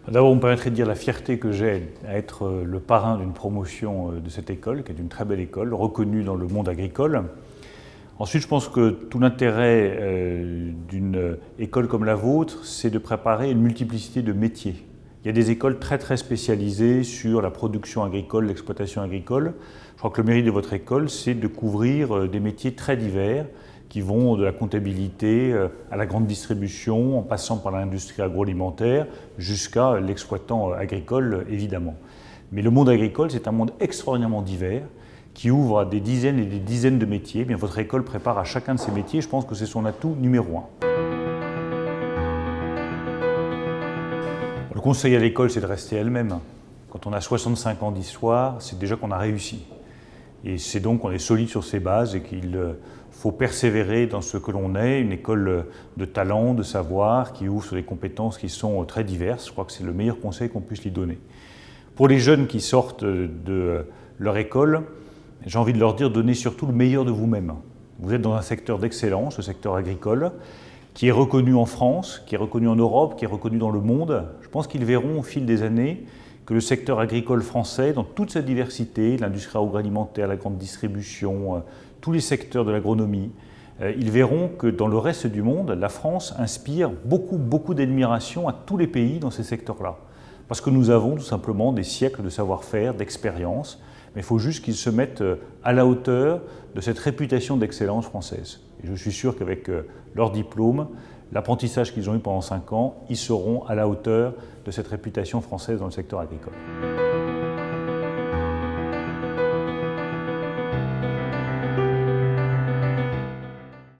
D'abord, vous me permettrez de dire la fierté que j'ai à être le parrain d'une promotion de cette école, qui est une très belle école, reconnue dans le monde agricole. Ensuite, je pense que tout l'intérêt d'une école comme la vôtre, c'est de préparer une multiplicité de métiers. Il y a des écoles très spécialisées sur la production agricole, l'exploitation agricole. Je crois que le mérite de votre école, c'est de couvrir des métiers très divers qui vont de la comptabilité à la grande distribution, en passant par l'industrie agroalimentaire, jusqu'à l'exploitant agricole, évidemment. Mais le monde agricole, c'est un monde extraordinairement divers, qui ouvre à des dizaines et des dizaines de métiers. Bien, votre école prépare à chacun de ces métiers. Je pense que c'est son atout numéro 1. Le conseil à l'école, c'est de rester elle-même. Quand on a 65 ans d'histoire, c'est déjà qu'on a réussi. Et c'est donc qu'on est solide sur ses bases et qu'il faut persévérer dans ce que l'on est, une école de talent, de savoir, qui ouvre sur des compétences qui sont très diverses. Je crois que c'est le meilleur conseil qu'on puisse lui donner. Pour les jeunes qui sortent de leur école, j'ai envie de leur dire, donnez surtout le meilleur de vous-même. Vous êtes dans un secteur d'excellence, le secteur agricole, qui est reconnu en France, qui est reconnu en Europe, qui est reconnu dans le monde. Je pense qu'ils verront au fil des années que le secteur agricole français, dans toute sa diversité, l'industrie agroalimentaire, la grande distribution, tous les secteurs de l'agronomie, ils verront que dans le reste du monde, la France inspire beaucoup d'admiration à tous les pays dans ces secteurs-là. Parce que nous avons tout simplement des siècles de savoir-faire, d'expérience, mais il faut juste qu'ils se mettent à la hauteur de cette réputation d'excellence française. Et je suis sûr qu'avec leur diplôme, l'apprentissage qu'ils ont eu pendant 5 ans, ils seront à la hauteur de cette réputation française dans le secteur agricole.